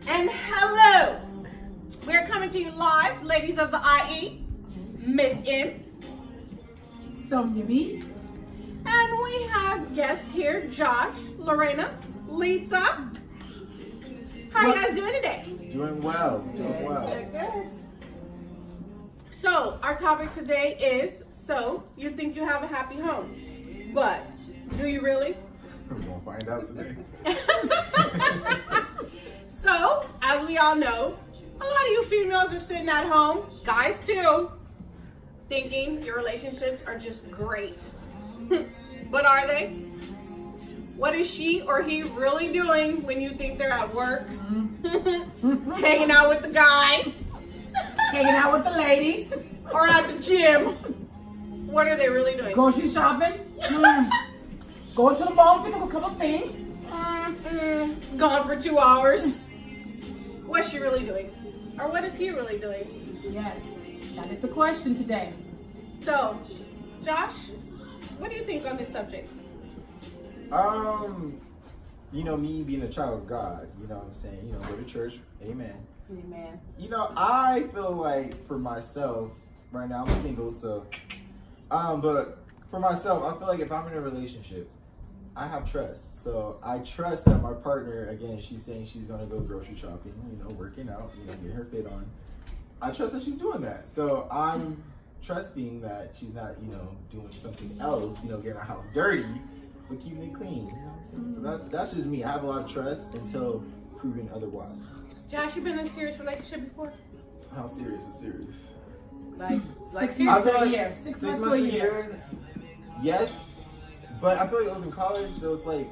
And hello! We're coming to you live, ladies of the IE, Miss M. Sonia B. And we have guests here, Josh, Lorena, Lisa. How are you guys doing today? Doing well. Doing well. Good. So, our topic today is, you think you have a happy home, but do you really? We're gonna find out today. So, as we all know, a lot of you females are sitting at home, guys too, thinking your relationships are just great. But are they? What is she or he really doing when you think they're at work, hanging out with the guys, Hanging out with the ladies. or at the gym? What are they really doing? Grocery shopping. Going to the mall, pick up a couple things. It's gone for 2 hours. What's she really doing? Or what is he really doing? Yes, that is the question today. So, Josh, what do you think on this subject? Me being a child of God, you know what I'm saying? Go to church, amen. Amen. I feel like for myself, right now I'm single, so, but for myself, I feel like if I'm in a relationship, I have trust. So I trust that my partner, again, she's saying she's gonna go grocery shopping, working out, getting her fit on. I trust that she's doing that. So I'm trusting that she's not, doing something else, getting our house dirty, but keeping it clean. You know what I'm saying? So that's just me. I have a lot of trust until proven otherwise. Josh, you been in a serious relationship before? How serious is serious? Like 6 months to a year. 6 months to a year. Yes, but I feel like it was in college, so it's like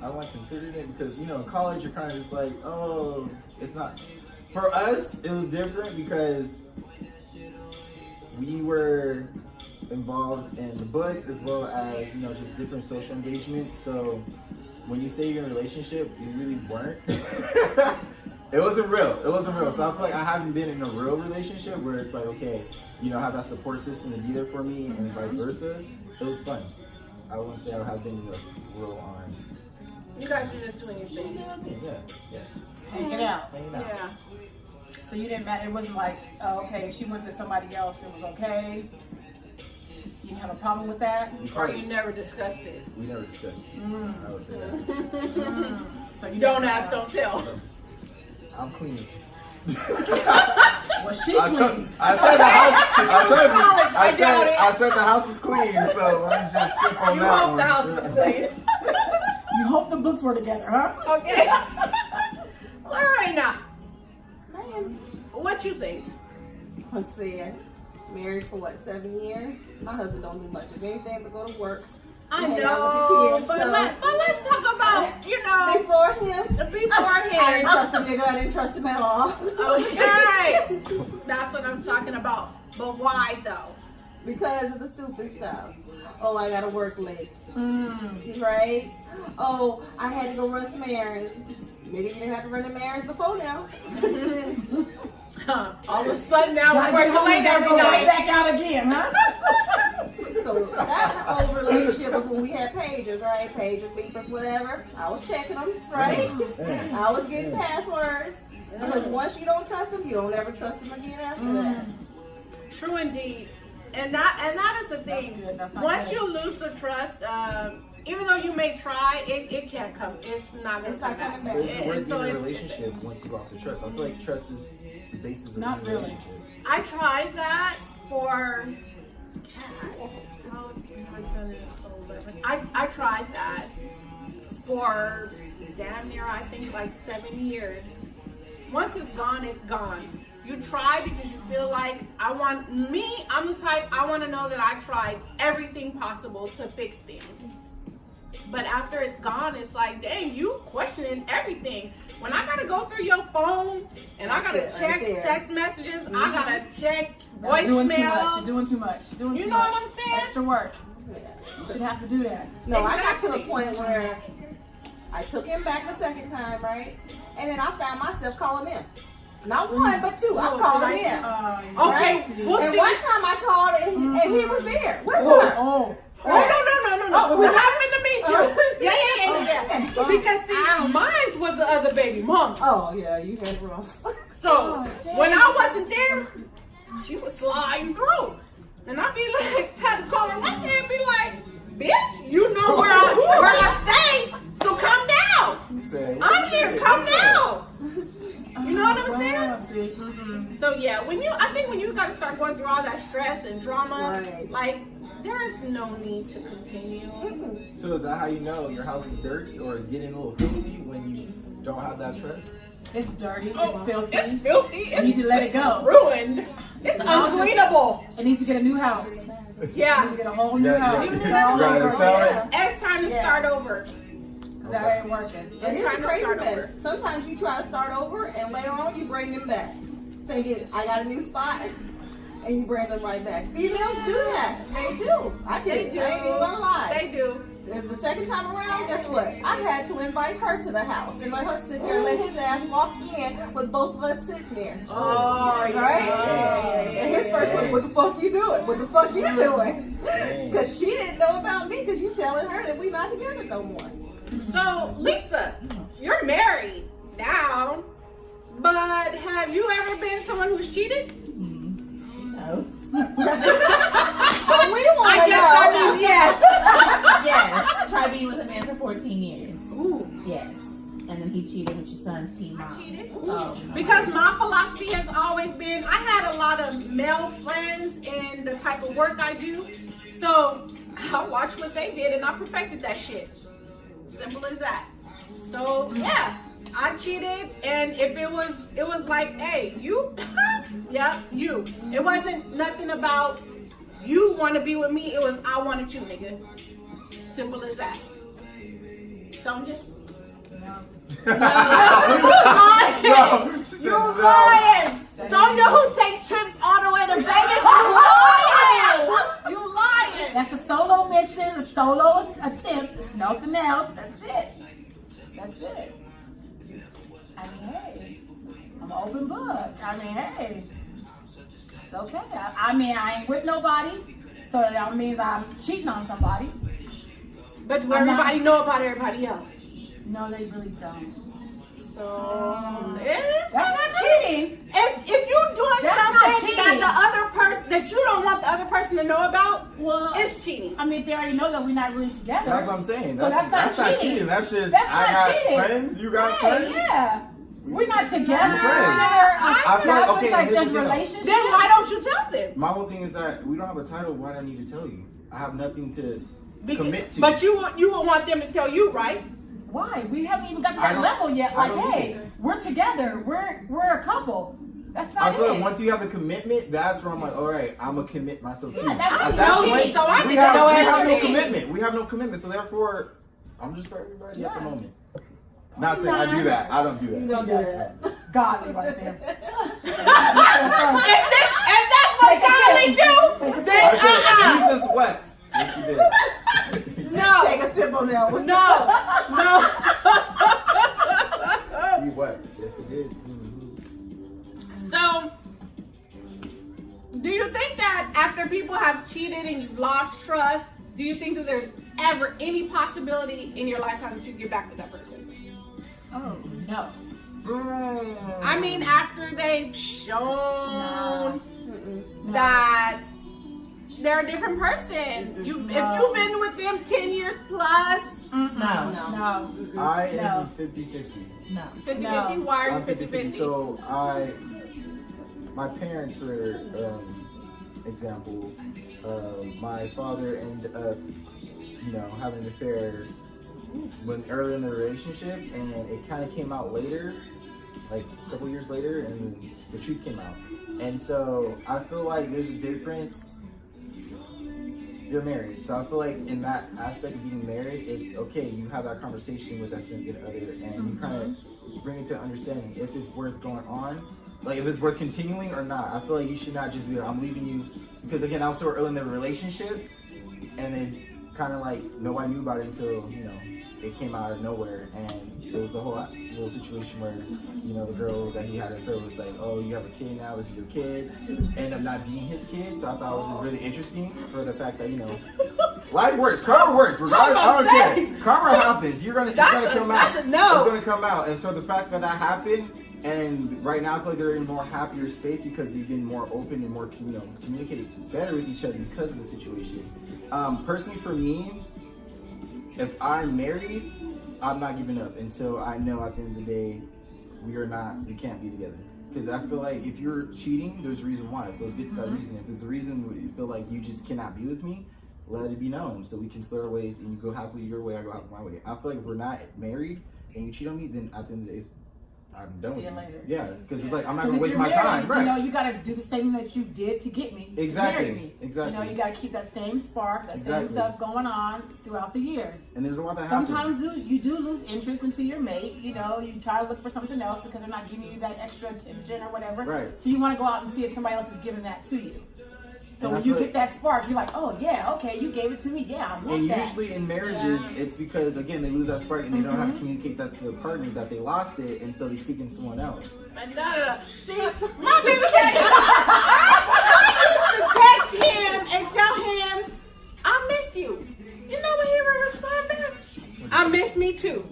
I don't like considering it because in college you're kind of just like, oh, it's not. For us, it was different because we were involved in the books as well as just different social engagements. So when you say you're in a relationship, you really weren't. It wasn't real. So I feel like I haven't been in a real relationship where it's like, okay, have that support system to be there for me and vice versa. It was fun. I wouldn't say I have been real on. You guys were just doing your thing. Yeah. Hanging out. Yeah. So you didn't matter. It wasn't like, okay, if she went to somebody else, it was okay. You didn't have a problem with that. Or you never discussed it. We never discussed it. I would say that. So you Don't never ask, don't tell. I'm clean. Was she clean? I said the house. I doubt it. said the house is clean. So let me just sip on You that hope one. the house was clean. You hope the books were together, huh? Okay. Lorena, what you think? Let's see. Married for 7 years. My husband don't do much of anything but go to work. I hang know, out with the kids, but so- let's talk about, Before him, I didn't beforehand. trust him, nigga. I didn't trust him at all. Okay. That's what I'm talking about. But why though? Because of the stupid stuff. Oh, I gotta work late. Right? Oh, I had to go run some errands. Nigga, you didn't have to run them errands before now. All of a sudden now we're Gotta get working home late and gotta every go right night. back out again, huh? So that whole relationship was when we had pagers, right? Pagers, beepers, whatever. I was checking them, right? I was getting passwords. Because once you don't trust them, you don't ever trust them again after that. True indeed. And that is the thing. good. That's not Once good. you lose the trust, even though you may try, it can't come. It's not gonna It's not come coming back. back. But it's And worth so being in a it's- relationship once you lost the trust. I feel like trust is the basis of Not any really. relationships. I tried that for. I tried that for damn near, I think, like 7 years. Once it's gone, it's gone. You try because you feel like I'm the type, I want to know that I tried everything possible to fix things. But after it's gone, it's like, dang, you questioning everything. When I gotta go through your phone and I gotta That's it, check right there. text messages, I gotta check You're doing too much. You're voicemails. doing too much. You're doing You too know much. what I'm saying? Extra work. You should have to do that. No, I got to Exactly. the point where I took him back the second time, right? And then I found myself calling him. Not one, but two. I called him in. Okay, Right? we'll And see. one time I called and he was there. With Oh, her. oh. Oh, no. We happen to meet you. Yeah. Okay. Because see, mine was the other baby mama. Oh yeah, you had it wrong. So when I wasn't there, she was sliding through. And I'd be like, had to call her right there and be like, bitch, you know where I stay, so come down. She said, I'm here, come down. You know what I'm saying? Wow, see? Mhm. So yeah, I think when you gotta start going through all that stress and drama, Right. like there is no need to continue. So is that how you know your house is dirty or is getting a little filthy when you don't have that stress? It's dirty. Oh, It's filthy. It's filthy. It's, need to let it go. Ruined. It's uncleanable. It needs to get a new house. Yeah. It needs to get a whole new Yeah, house. yeah. It's You all gotta over. sell it. It's time to Yeah. start over. 'Cause that ain't working. And It's here's time the to crazy start mess. over. Sometimes you try to start over, and later on you bring them back, thinking I got a new spot, and you bring them right back. Females do that. They do. I They did. do. I ain't even gonna lie. They do. And the second time around, guess what? I had to invite her to the house and let her sit there and let his ass walk in with both of us sitting there. Oh, Right? yeah. And his first one, what the fuck you doing? What the fuck you doing? Because she didn't know about me because you telling her that we not together no more. So, Lisa, you're married now, but have you ever been someone who's cheated? knows. But we want I to guess know. that means yes. Yes. Tried being with a man for 14 years. Ooh, Yes. And then he cheated with your son's team I mom. cheated. Oh, no. Because my philosophy has always been, I had a lot of male friends in the type of work I do. So I watched what they did and I perfected that shit. Simple as that. So yeah, I cheated, and if it was like, hey, you, yeah, you. It wasn't nothing about you want to be with me. It was I wanted you, nigga. Simple as that. Sonya? No, she said You're no. lying. Sonya, who takes trips all the way to Vegas, you lying. You lying. That's a solo mission, a solo attempt. It's nothing else. That's it. That's it. I mean, hey, I'm an open book. I mean, hey, it's okay. I mean, I ain't with nobody, so that means I'm cheating on somebody. But do I'm not- everybody know about everybody else? No, they really don't. So it's That's not cheating. If you're doing That's not something that cheating. the other person that you don't want the other person to know about, Well, it's cheating. I mean, if they already know that we're not really together. That's what I'm saying. So that's not cheating. That's just That's I not got cheating. friends. You got Right, friends. yeah. We're not together. We're We're friends. never I feel like, established okay, like here's this the deal. relationship. Then why don't you tell them? My whole thing is that we don't have a title. Why do I need to tell you? I have nothing to commit to. But you would want them to tell you, right? Why? We haven't even got to I that don't- level yet. I Like, don't hey, either. we're together. We're a couple. That's I not feel like it. once you have a commitment, that's where I'm like, all right, I'm gonna commit myself to. Yeah, you. that's At what that you point, need. So I we need to have know no everything. commitment. We have no commitment. So therefore, I'm just for everybody at the Yeah. moment. Not saying I do that. I don't do You that. don't do that. Godly right there. If that's what godly do, I then said Jesus wept. Yes, he did. no, Take a sip on that one. no. He wept. Yes, he did. Mhm. So, do you think that after people have cheated and you've lost trust, do you think that there's ever any possibility in your lifetime that you get back with that person? Oh no. I mean, after they've shown No. that they're a different person. If you've been with them 10 years plus, No. No. I No. am 50-50. No. 50-50, why are you I'm 50-50. 50-50? So my parents, for example, my father ended up, having an affair when early in the relationship, and it kind of came out later, like a couple years later, and the truth came out. And so I feel like there's a difference. You're married, so I feel like in that aspect of being married, it's okay. You have that conversation with that significant other, and you kind of bring it to understanding if it's worth going on, like if it's worth continuing or not. I feel like you should not just be like, I'm leaving you, because again, I was so early in the relationship, and then kind of like nobody knew about it until it came out of nowhere, and it was a whole little situation where the girl that he had an affair was like, oh, you have a kid now, this is your kid, ended up not being his kid. So I thought it was just really interesting for the fact that Life works. Karma works. Regardless, I don't care. Karma happens. You're gonna come out. That's a no. It's gonna come out. And so the fact that happened, and right now I feel like they're in a more happier space because they've been more open and more, communicated better with each other because of the situation. Personally, for me, if I'm married, I'm not giving up until I know at the end of the day we can't be together. Because I feel like if you're cheating, there's a reason why. So let's get to that reason. If there's a reason where you feel like you just cannot be with me, let it be known so we can split our ways and you go happily your way, I go happily my way. I feel like if we're not married and you cheat on me, then at the end of the day, I'm done with See you you. later. Yeah, because it's like I'm not Because gonna if waste you're my time. married, Right. you gotta do the same thing that you did to get me. Exactly, To marry me. exactly. You gotta keep that same spark, that Exactly. same stuff going on throughout the years. And there's a lot that happens. Sometimes you do lose interest into your mate. You try to look for something else because they're not giving you that extra attention or whatever. Right. So you want to go out and see if somebody else is giving that to you. So And I when you feel get that spark, you're like, oh yeah, okay, you gave it to me. Yeah, I want And that. usually in marriages, it's because, again, they lose that spark and they don't have to communicate that to the partner that they lost it, and so they seek in someone else. See, my baby daddy, I used to text him and tell him, I miss you. You know what he would respond back? I miss me too.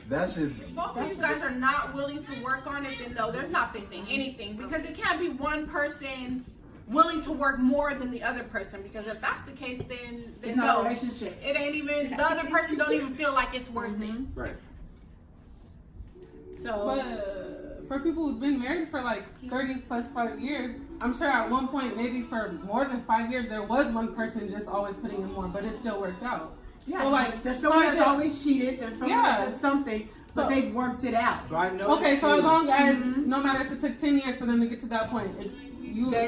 That's just, Both of you guys are not willing to work on it, then no, there's not fixing anything. Because it can't be one person willing to work more than the other person. Because if that's the case, then It's not no. a relationship. It ain't even, the other person don't even feel like it's worth it. right. So, But for people who've been married for like 30 plus 5 years, I'm sure at one point, maybe for more than 5 years, there was one person just always putting in more, but it still worked out. Yeah, So, like, there's someone so that's is it- always cheated. There's someone Yeah. that said something, but So- they've worked it out. But I know Okay, so as too. long as, no matter if it took 10 years for them to get to that point,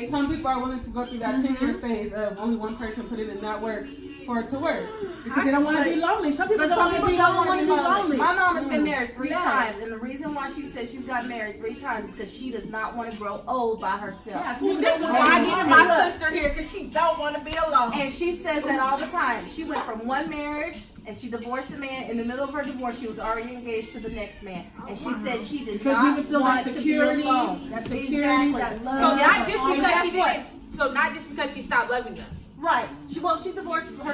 some people are willing to go through that 10-year phase of only one person putting in that work for it to work. Because they don't want to be lonely. Some people But don't some want to people be don't lonely. want to be lonely. My mom has been married 3 Yes. times, and the reason why she says she got married 3 times is because she does not want to grow old by herself. Yes, this is why I needed my sister here, because she don't want to be alone. And she says that all the time. She went from one marriage and she divorced the man. In the middle of her divorce, she was already engaged to the next man. And she said she did Because not you can feel want that to security, be alone. that security, Exactly. that love. So not just And because guess she what? did it. So not just because she stopped loving them. Right. She divorced her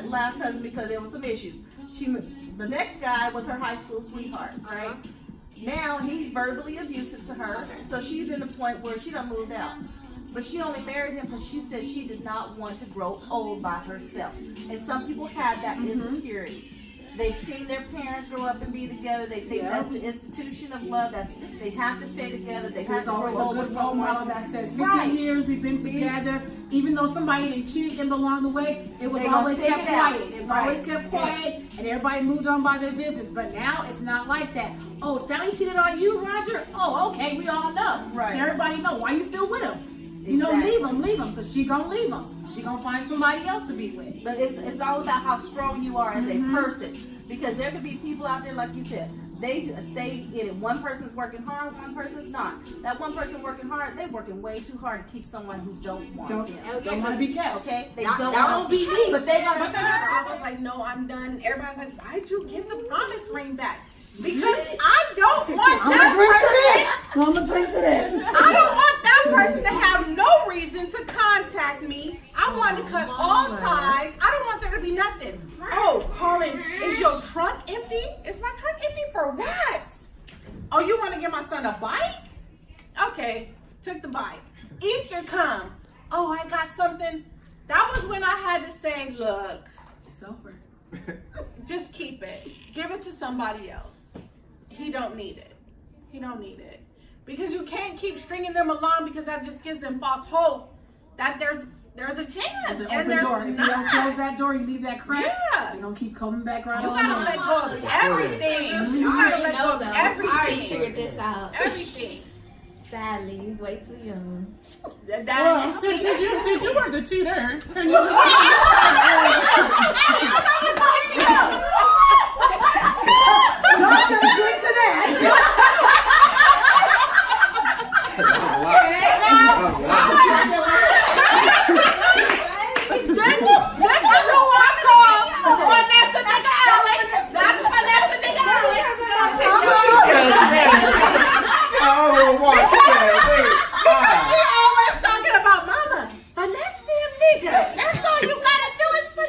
last husband because there was some issues. The next guy was her high school sweetheart. Right. Now he's verbally abusive to her, so she's in the point where she done moved out. But she only married him because she said she did not want to grow old by herself. And some people have that insecurity. They've seen their parents grow up and be together. They think that's the institution of love. They have to stay together. They have There's to grow always old a with good role model someone. that says 50 Right. years we've been together. Even though somebody didn't cheat and along the way, it was They gonna always stick kept it out. quiet. It was Right. always kept quiet, and everybody moved on by their business. But now it's not like that. Oh, Sally cheated on you, Roger? Oh, okay, we all know. Right. So everybody know. Why you still with him? Exactly. Leave him. So she gonna leave him. She gonna find somebody else to be with. But it's all about how strong you are as a person. Because there could be people out there, like you said, they stay in it. One person's working hard, one person's not. That one person working hard, they're working way too hard to keep someone who don't want them. Don't want to be kept. Okay? They That don't won't want be me. But they But gonna then I was like, no, I'm done. Everybody's like, why'd you give the promise ring back? Because I don't want I'm that gonna drink to person. this. I'm gonna drink to this. I don't want that person to have no reason to contact me. I want to cut all ties. I don't want there to be nothing. Oh, Colin, is your trunk empty? Is my trunk empty for what? Oh, you want to get my son a bike? Okay, took the bike. Easter come. Oh, I got something. That was when I had to say, look, It's over. just keep it. Give it to somebody else. He don't need it. He don't need it. Because you can't keep stringing them along because that just gives them false hope that there's a chance. It's an and open there's door. If you not. don't close that door, you leave that crack. Yeah. They're gonna keep coming back right You on gotta in. let go of everything. You gotta let go of I already everything. figured this out. Everything. Sadly, way too young. Well, since you were the cheater, can you Y'all gonna drink to that. This is who I call Vanessa Nigga Alex. That's Vanessa Nigga Alex. She always talking about mama. Vanessa them niggas. That's all you gotta do is put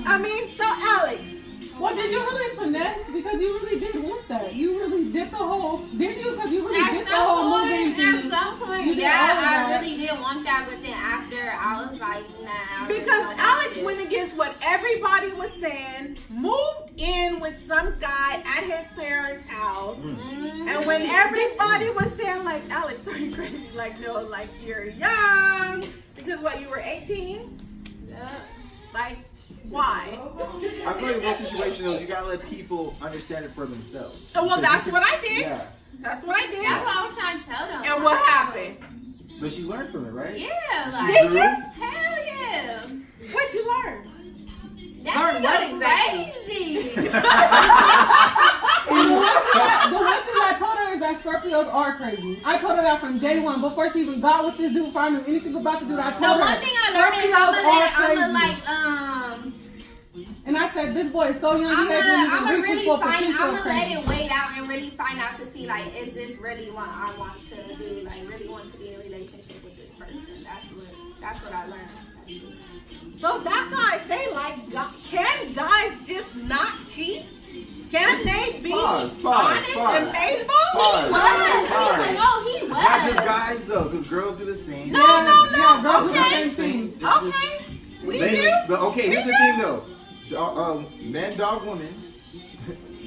I mean, so Alex, Well, did you really finesse? Because you really did want that. You really did the whole. Did you? Because you really At did the whole moving thing. some point, You did all of yeah, that. I really did want that, but then after, I was like, nah. I really because don't Alex want went this. against what everybody was saying, moved in with some guy at his parents' house. Mhm. And when everybody was saying, like, Alex, are you crazy? Like, no, like, you're young. Because what, you were 18? Yeah. Like, why? I feel like in that situation though, you gotta let people understand it for themselves. So, well, Because that's you what I did. Yeah. That's what I did. That's what I was trying to tell them. And what happened? But she learned from it, right? Yeah, She like, Did grew. you? hell yeah. What'd you learn? That Learn what nigga exactly? crazy. And the one thing I told her is that Scorpios are crazy. I told her that from day one, before she even got with this dude, before I knew anything about the dude. I told The her. one thing I learned is And I said, this boy is so young, I'm he hasn't even gonna reached his really full find, potential. I'm of gonna let crazy. it wait out and really find out to see, like, is this really what I want to do? Like, really want to be in a relationship with this person. That's what I learned. So that's why I say, like, can guys just not cheat? Can they be Pause, honest and faithful? Pause. He was. He It's was. not just guys though, because girls do the same. No, no, no. Yeah, those are the Okay. same things. Okay. We do. Okay, here's We the thing though. Man dog woman.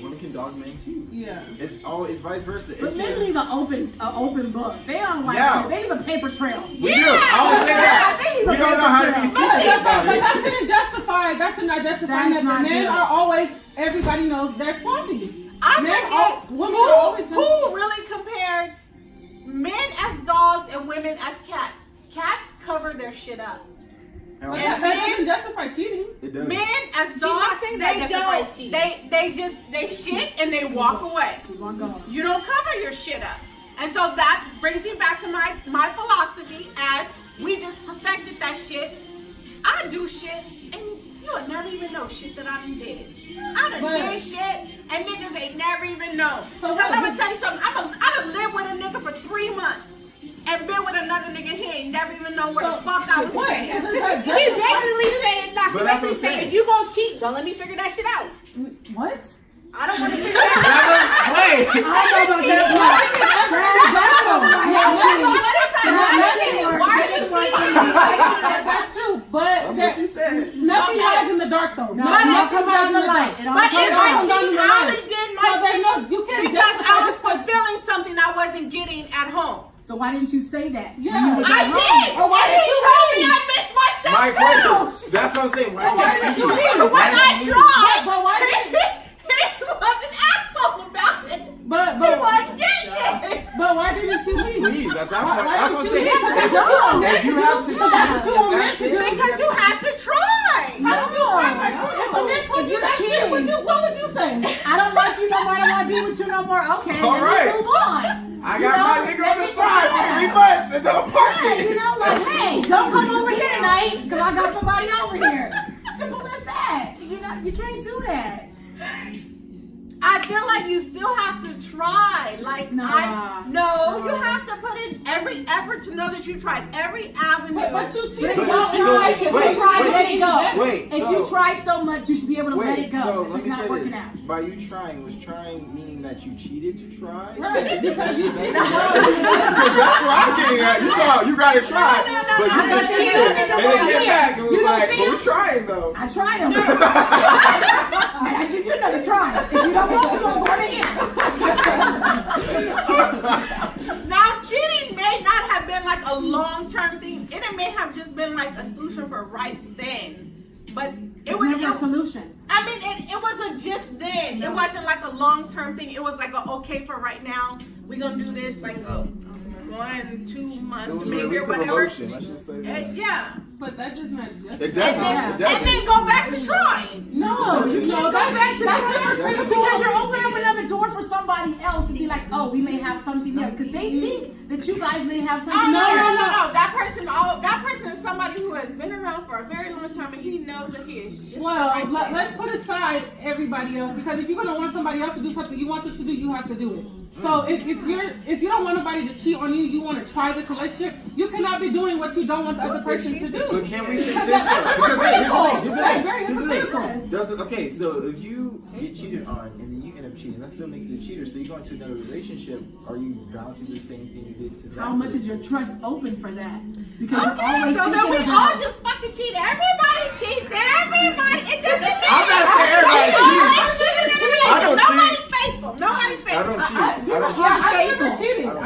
Women can dog men too. Yeah. It's always vice versa. But It's men just, leave an open book. They don't like Yeah. that. They leave a paper trail. we do. I always say that. They leave We a don't paper know how to be trail. sneaky about But it. that shouldn't justify. That should not justify That's that the not men good. are always. Everybody knows they're swampy. I Men forget are- women are always who really compared men as dogs and women as cats. Cats cover their shit up. And But And that men- doesn't justify cheating. it doesn't. Men as not dogs, saying that they justifies don't. cheating. They shit and they walk away. Keep on going. You don't cover your shit up. And so that brings me back to my philosophy as we just perfected that shit. I do shit and you would never even know shit that I done did. I done But- did shit and niggas ain't never even know. So Because what- I'm gonna tell you something, I done lived with a nigga for 3 months and been with another nigga, he ain't never even know where the fuck I was What? staying. Does that She justify- basically saying, nah, she But that's basically what I'm saying, saying. if you gonna cheat, don't let me figure that shit out. What? I don't want to figure that out. Wait. I don't know about That's true, but That's what she said. nothing Okay. lies in the dark though. No, Nothing it all lies comes out in the dark. light. It all But comes in out. my comes out in cheating, the I light. only did So my there's no, cheating you can't because justify I was just 'cause- fulfilling something I wasn't getting at home. So why didn't you say that? Yeah. When you was I at home? did. Or why And did he you told me leave? I missed myself My too. question. That's what I'm saying. Why why did did you you leave? leave? When Why I did you leave? tried, But why did he was an asshole about it. But He wasn't getting it. but why didn't you leave? Leave at that Why- point. why That's did what I'm you saying. leave? That's If what you were meant if you to have do. to, That's what you were if meant that's to it, do. Because you have to try. How do you try my shit? If a man told If you you're that shit, cheating. what would you say? I don't like you no more. I don't want to be with you no more. Okay, All then right. we move on. I You got know, my nigga on the let me- side for 3 months and no Yeah, you parking. know, like, hey, don't come over here tonight because I got somebody over here. Simple as that. You know, you can't do that. I feel like you still have to try. Like, Nah. you have to put in every effort to know that you tried every avenue. But you But cheated. if you But- tried, so- if you wait, tried, wait, let it go. wait, If so- you tried so much, you should be able to let it Wait, go. so if let it's me not say working this. out. By you trying, was trying meaning that you cheated to try? Right, because you cheated. Because that's what I'm getting at. You thought you gotta try, No, but you I just got cheated. you. And then came back and was You don't like, see but him? we're trying though. I tried them. All right, I give you another try. If you don't want to, I'm going again. Now, cheating may not have been like a long-term thing. It may have just been like a solution for right then. But it It's was never a solution. I mean, it wasn't just then. It wasn't like a long-term thing. It was like a okay for right now. We're gonna do this like a 1, 2 months, It was a maybe release or of whatever. emotion. Let's just say that. Yeah. But that does not justify. It doesn't. Yeah. It doesn't. And then go back to trying. No, You can't go back to that's that hypocritical. because you're opening up another door for somebody else to be like, oh, we may have something there because they think that you guys may have Oh, something no, there. no. That person is somebody who has been around for a very long time and he knows that he is just Well, right there. let's put aside everybody else because if you're gonna want somebody else to do something you want them to do, you have to do it. So if you don't want nobody to cheat on you, you want to try this relationship, you cannot be doing what you don't want the other person to do. But can we say Because this? that's Because here's the thing. That's very Here's the thing. Okay, so if you get cheated on and then you end up cheating, that still makes you a cheater. So you go into another relationship, are you bound to do the same thing you did to that? How much is your trust open for that? Because you're Okay, always so then we thinking all about just fucking cheat. Everybody cheats. Everybody. It doesn't matter. I'm not saying everybody cheats. I don't Nobody's cheat. faithful. Nobody's I faithful. don't cheat. I don't cheat. I never faithful. cheated. I don't I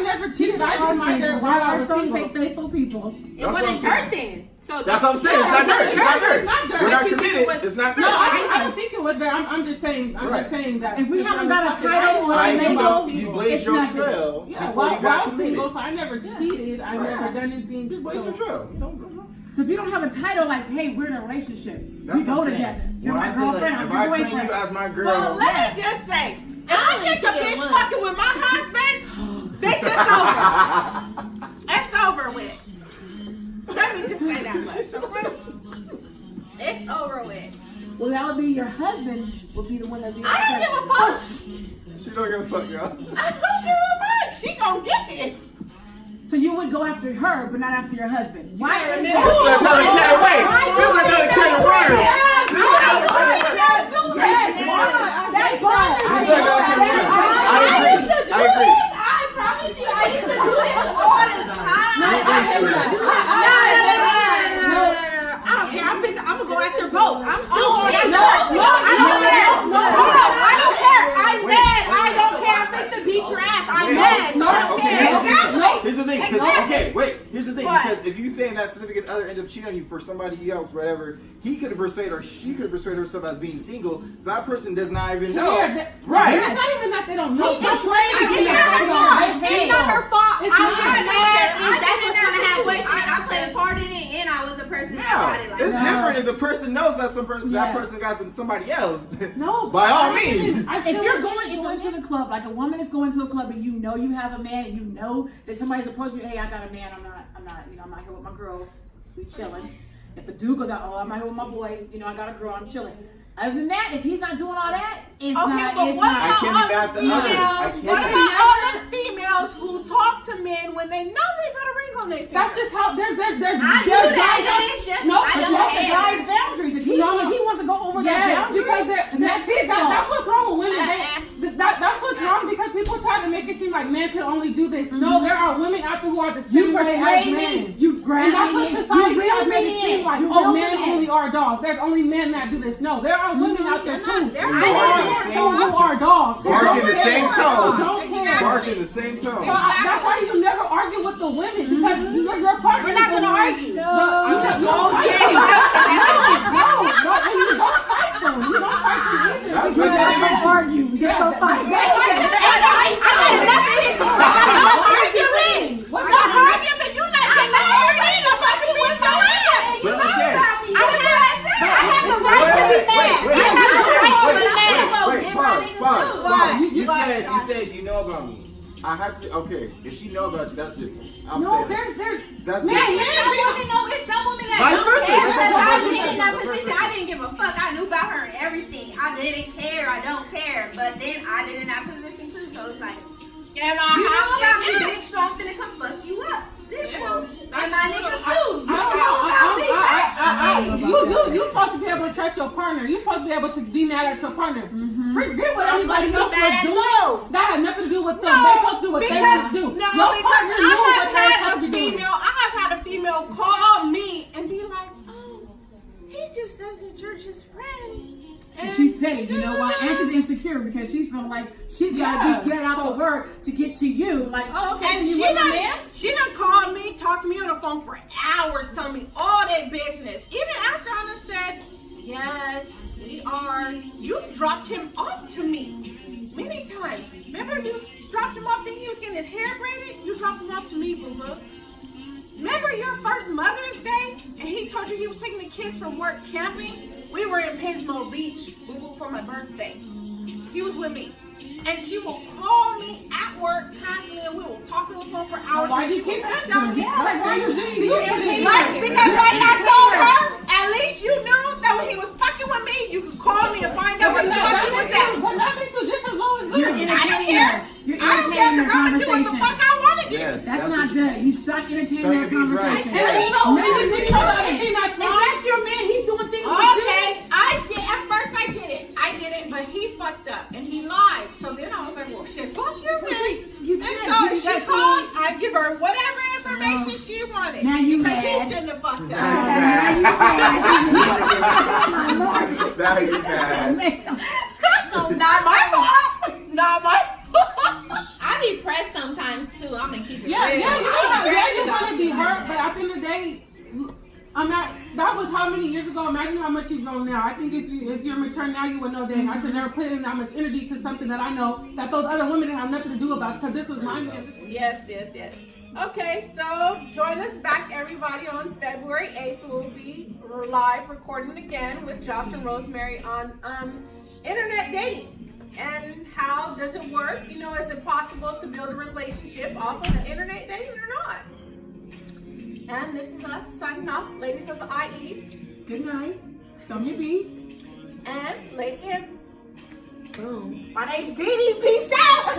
never cheated. I did my there dirt while I was some single. faithful people. It That's what wasn't I'm saying. dirt then. So That's what I'm saying. It's not dirt. It's not dirt. It's not dirt. We're not But you committed. It's not dirt. No, I don't think it was there. I'm just saying. I'm Right. just saying that. If we since haven't I got was a fucking, title or I a didn't know label, about You people. blaze It's your nothing. trail Yeah, before while you I got was committed. single, so I never cheated. I never done anything. Just blaze so- your trail. You know? So if you don't have a title like, hey, we're in a relationship, That's we what go I'm saying. together. You're When my I say, like, girlfriend, I'm if your I claim boyfriend. you as my girl, Well, let me just say, if I only get a cheated bitch once. fucking with my husband, bitch, it's over. It's over with. Let me just say that much, okay? It's over with. Well, that would be your husband would be the one that be. I don't give a fuck. she don't give a fuck, y'all. I don't give a fuck. She gonna get it. So you would go after her, but not after your husband. Why is This is another can of worms. This is another can of worms. that bothers This me. is another can of worms. I agree. I promise you, I used to do this all the time. No, I don't care. I'm gonna go after both. I'm still going after both. I don't care. I don't care. I'm mad. I don't care. I'm fixing to beat your ass. I'm mad. So I don't care. Exactly. Here's the thing. 'Cause- Exactly. Okay, wait. Here's the thing. What? Because if you saying that significant other ended up cheating on you for somebody else, whatever, he could have persuaded or she could have persuaded herself as being single. So that person does not even know. Right. It's not even that they don't know. It's not her fault. It's I'm not. just mad. I That's did in what's gonna that happen. situation. I played a part in it, and I was a person that Yeah, got it like it's that. different if the person knows that some person that Yes. person got somebody else. No. By all means. I If still you're going to the club, like a woman is going to a club and you know you have a man and you know that somebody's approaching you, hey, I got a man, I'm not here with my girls, we chilling. If a dude goes out, oh, I'm not here with my boys, I got a girl, I'm chilling. Other than that, if he's not doing all that, it's Okay, not, but it's what not. I can't be mad at the other. I What can't. about all the females who talk to men when they know they got a ring on their finger? That's just how there's I do there's that, guys. and it's just No, I but don't That's the care. guy's boundaries. If he wants to go over that Yes, boundary, because that's what's wrong with women. That's what's Uh-uh. wrong because people try to make it seem like men can only do this. No, there are women out there who are the you same way as persuade men. me, you grab And that's me what in, society you tries reel to make it me seem in, like, you oh, reel men me in. only are dogs. There's only men that do this. No, there are women out there too. They're Bark in the Who are dogs. Bark in the same tone. Don't care. Bark in the same tone. So that's why you never argue with the women because your partner. We're not gonna argue. You don't fight them. No, and you don't fight them. You don't fight them either. That's because- what Just don't argue. Just don't fight. But okay. Pause. You said you know about me. I have to. Okay, if she know about you, that's different. I'm No, saying there's. that's Man, different. it's some women know. It's some women that Vice don't versa. care. That's Because also I've vice been in that versa. position. I didn't give a fuck. I knew about her and everything. I didn't care. I don't care. But then I been in that position too. So it's like, you know about me, bitch. So I'm finna come fuck you up. Simple. And my nigga too. You know about me. You're supposed to be able to trust your partner. You're supposed to be able to be mad at your partner. Forget what anybody else was doing. That had nothing to do with them. They're supposed to do what they want to do. No, Your because partner knew what they were supposed to be doing. I have had a female call me and be like, oh, he just says that you're just friends. And she's petty, you know why? And she's insecure because she's feeling like she's got to get out the work to get to you. Like, oh, okay, And so you want me? she done called me, talked to me on the phone for hours, telling me all their business. Even after I done said, yes, we are. You dropped him off to me many times. Remember you dropped him off, then he was getting his hair braided? You dropped him off to me, boo-boo. Remember your first Mother's Day? And he told you he was taking the kids from work camping? We were in Pismo Beach, boo-boo, for my birthday. He was with me. And she will call me at work constantly and we will talk on the phone for hours. Why do you keep answering? Because like I told her, at least you knew that when he was fucking with me, you could call me and find out where the fuck he was at. Well, that makes you just as low as You're good. I don't care. You're I don't care entertaining because I'm their gonna do what the conversation. fuck I want to do. Yes, That's not what good. You stop entertaining Some that of these rights. conversation. And you know, and then you know the other thing that's If wrong. that's your man, he's doing things with Okay, you. Now you mad. Not my fault. Not my fault. I be pressed sometimes too. I'm gonna keep it Yeah, real. you're gonna be hurt, but at the end of the day, I'm not. That was how many years ago? Imagine how much you've grown now. I think if you're mature now, you would know. Dang, I should never put in that much energy to something that I know that those other women didn't have nothing to do about. Because this was my man. Yes. Okay, so join us back, everybody, on February 8th. We'll be live recording again with Josh and Rosemary on internet dating. And how does it work? You know, is it possible to build a relationship off of internet dating or not? And this is us signing off, ladies of the IE. Good night. Sonia B. And Lady M. Boom. My name's Dee Dee. Peace out.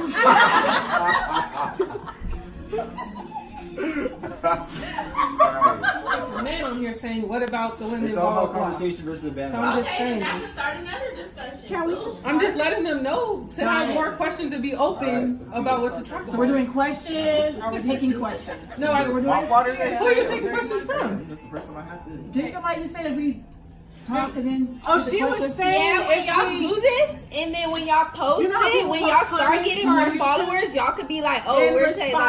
The man on here saying, "What about the women?" It's all about blah, blah. conversation versus the band. I'm just Okay, saying. then that would start another discussion. Can we just I'm just letting them know to have more questions to be open Alright, let's do about this. what to talk about. So we're doing questions or we're taking questions? No, we're Swamp doing. water. Who are you taking questions from? That's the first time I had this. Didn't somebody just say if we talk and then Oh, do the she was questions? saying Yeah, when if y'all we- do this, and then when y'all post You know how it, people when post y'all start comments getting on more YouTube? followers, y'all could be like, oh, And we're respond. like